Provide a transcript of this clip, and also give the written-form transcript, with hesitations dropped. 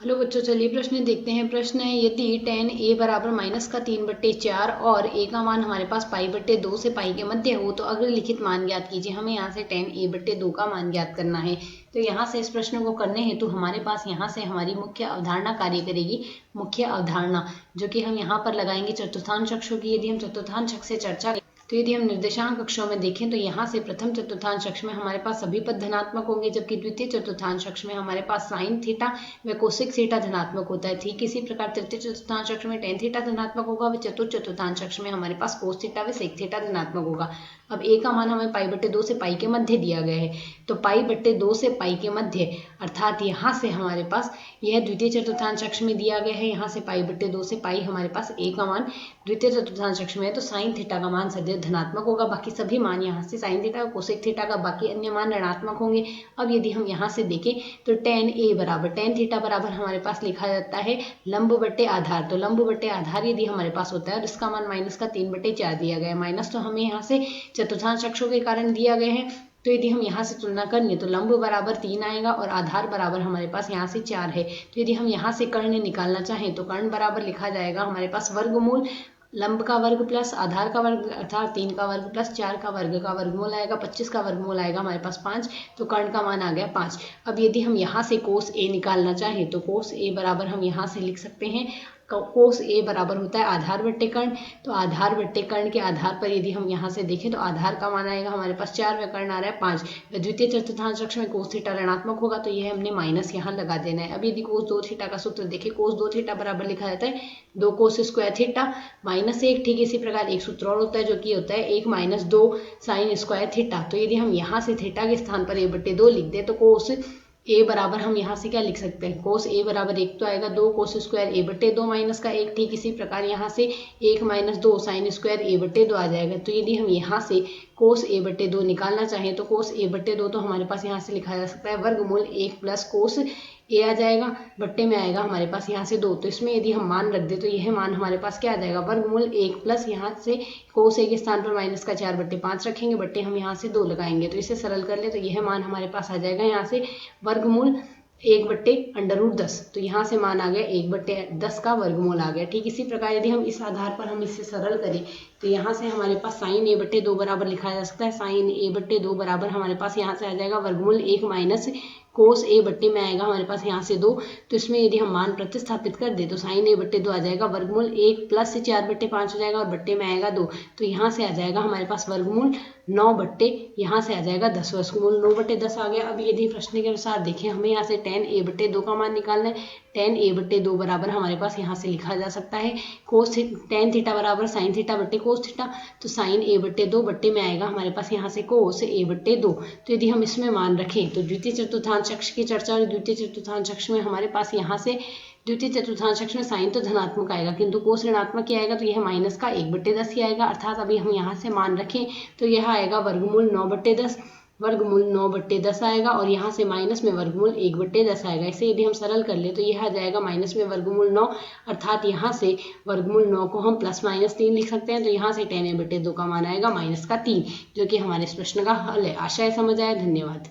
Hello बच्चों, चलिए प्रश्न देखते हैं। प्रश्न है, यदि tan a बराबर -3/4 और a का मान हमारे पास π/2 से पाई के मध्य हो तो अग्रलिखित मान ज्ञात कीजिए। हमें यहाँ से tan a/2 का मान ज्ञात करना है। तो यहाँ से इस प्रश्न को करने हेतु हमारे पास यहाँ से हमारी मुख्य अवधारणा कार्य करेगी। मुख्य अवधारणा जो कि हम यहाँ पर लगाएंगे चतुर्थांश अक्षों की। यदि हम चतुर्थांश अक्ष से चर्चा तो यदि हम निर्देशांक कक्षों में देखें तो यहाँ से प्रथम चतुर्थांश अक्ष में हमारे पास सभी पद धनात्मक होंगे, जबकि द्वितीय चतुर्थांश अक्ष में हमारे पास साइन थीटा व कोसेक थीटा धनात्मक होता है। ठीक इसी प्रकार तृतीय चतुर्थांश अक्ष में टेन थीटा धनात्मक होगा व चतुर्थ चतुर्थांश अक्ष में हमारे पास कोस थीटा व सेक थीटा धनात्मक होगा। अब a का मान हमें π/2 से पाई के मध्य दिया गया है, तो π/2 से पाई के मध्य अर्थात यहाँ से हमारे पास यह द्वितीय चतुर्थांश अक्ष में दिया गया है। यहाँ से π/2 से पाई हमारे पास a का मान द्वितीय चतुर्थांश अक्ष में है, तो साइन थीटा का मान सदैव धनात्मक होगा। बाकी सभी मान यहाँ से साइन थीटा और कोसेक थीटा का बाकी अन्य मान ऋणात्मक होंगे। अब यदि हम यहाँ से देखें तो tan थीटा बराबर हमारे पास लिखा जाता है लंब बटे आधार। तो लंब बटे आधार यदि हमारे पास होता है और इसका मान -3/4 दिया गया है। माइनस तो हमें यहाँ से चतुर्थांश अक्षों के कारण दिया गया है, तो यदि हम यहाँ से तुलना करें तो लंब बराबर 3 आएगा और आधार बराबर हमारे पास यहाँ से 4 है। तो यदि हम यहाँ से कर्ण निकालना चाहें तो कर्ण बराबर लिखा जाएगा हमारे पास वर्गमूल लंब का वर्ग प्लस आधार का वर्ग अर्थात 3 का वर्ग प्लस 4 का वर्गमूल आएगा। 25 का वर्गमूल आएगा हमारे पास 5, तो कर्ण का मान आ गया 5। अब यदि हम यहाँ से कोस a निकालना चाहें तो कोस a बराबर हम यहाँ से लिख सकते हैं कोस a बराबर होता है आधार बट्टे कर्ण। तो आधार बट्टे कर्ण के आधार पर यदि हम यहाँ से देखें तो आधार का मान आएगा हमारे पास 4 व कर्ण आ रहा है 5। द्वितीय चतुर्थांश अक्ष में कोस थीटा ऋणात्मक होगा, तो यह हमने माइनस यहाँ लगा देना है। अब यदि कोस 2 थीटा का सूत्र देखें, कोस 2 थीटा बराबर लिखा जाता है 2 कोस स्क्वायर थीटा -1। ठीक इसी प्रकार एक सूत्र और होता है जो कि होता है 1 - 2 साइन स्क्वायर थीटा। तो यदि हम यहाँ से थीटा के स्थान पर a/2 लिख दे तो कोस a बराबर हम यहाँ से क्या लिख सकते हैं, कोस a बराबर 1 तो आएगा 2 कोस स्क्वायर a/2 माइनस का 1। ठीक इसी प्रकार यहाँ से 1 - 2 साइन स्क्वायर a/2 आ जाएगा। तो यदि हम यहाँ से कोस a/2 निकालना चाहें तो कोस a/2 तो हमारे पास यहाँ से लिखा जा सकता है वर्गमूल 1 प्लस कोस a आ जाएगा, बट्टे में आएगा हमारे पास यहाँ से 2। तो इसमें यदि हम मान रख दे तो यह मान हमारे पास क्या आ जाएगा वर्गमूल 1 प्लस यहाँ से कोस a के स्थान पर -4/5 रखेंगे, बट्टे हम यहाँ से 2 लगाएंगे। तो इसे सरल कर ले तो यह मान हमारे पास आ जाएगा यहाँ से वर्गमूल 1/√10। तो यहाँ से मान आ गया 1/10 का वर्गमूल आ गया। ठीक इसी प्रकार यदि हम इस आधार पर हम इसे सरल करें तो यहाँ से हमारे पास साइन a/2 बराबर लिखा जा सकता है साइन a/2 बराबर हमारे पास यहाँ से आ जाएगा वर्गमूल 1 माइनस कोस a बट्टे में आएगा हमारे पास यहाँ से 2। तो इसमें यदि हम मान प्रतिस्थापित कर दे तो साइन a/2 आ जाएगा वर्गमूल 1 प्लस 4/5 हो जाएगा और बट्टे में आएगा 2। तो यहाँ से आ जाएगा हमारे पास वर्गमूल 9 बट्टे यहाँ से आ जाएगा 10, वर्गमूल 9/10 आ गया। अब यदि प्रश्न के अनुसार देखें हमें यहाँ से tan a/2 का मान निकालना है। tan a/2 बराबर हमारे पास यहाँ से लिखा जा सकता है tan थीटा बराबर साइन थीटा बट्टे कोस थीटा। तो साइन a/2 बट्टे में आएगा हमारे पास यहाँ से कोस a/2। तो यदि हम इसमें मान रखें तो द्वितीय चतुर्थांश अक्ष की चर्चा और द्वितीय चतुर्थांश अक्ष में हमारे पास यहाँ से द्वितीय चतुर्थांश अक्ष में साइन तो धनात्मक आएगा किंतु कोस ऋणात्मक ही आएगा, तो यह माइनस का 1/10 ही आएगा। अर्थात अभी हम यहाँ से मान रखें तो यह आएगा वर्गमूल 9/10, वर्गमूल 9/10 आएगा और यहाँ से माइनस में वर्गमूल 1/10 आएगा। इसे यदि हम सरल कर ले तो यह आ जाएगा माइनस में वर्गमूल 9, अर्थात यहाँ से वर्गमूल 9 को हम +-3 लिख सकते हैं। तो यहाँ से tan a/2 का मान आएगा -3, जो कि हमारे इस प्रश्न का हल है। आशा है समझ आया। धन्यवाद।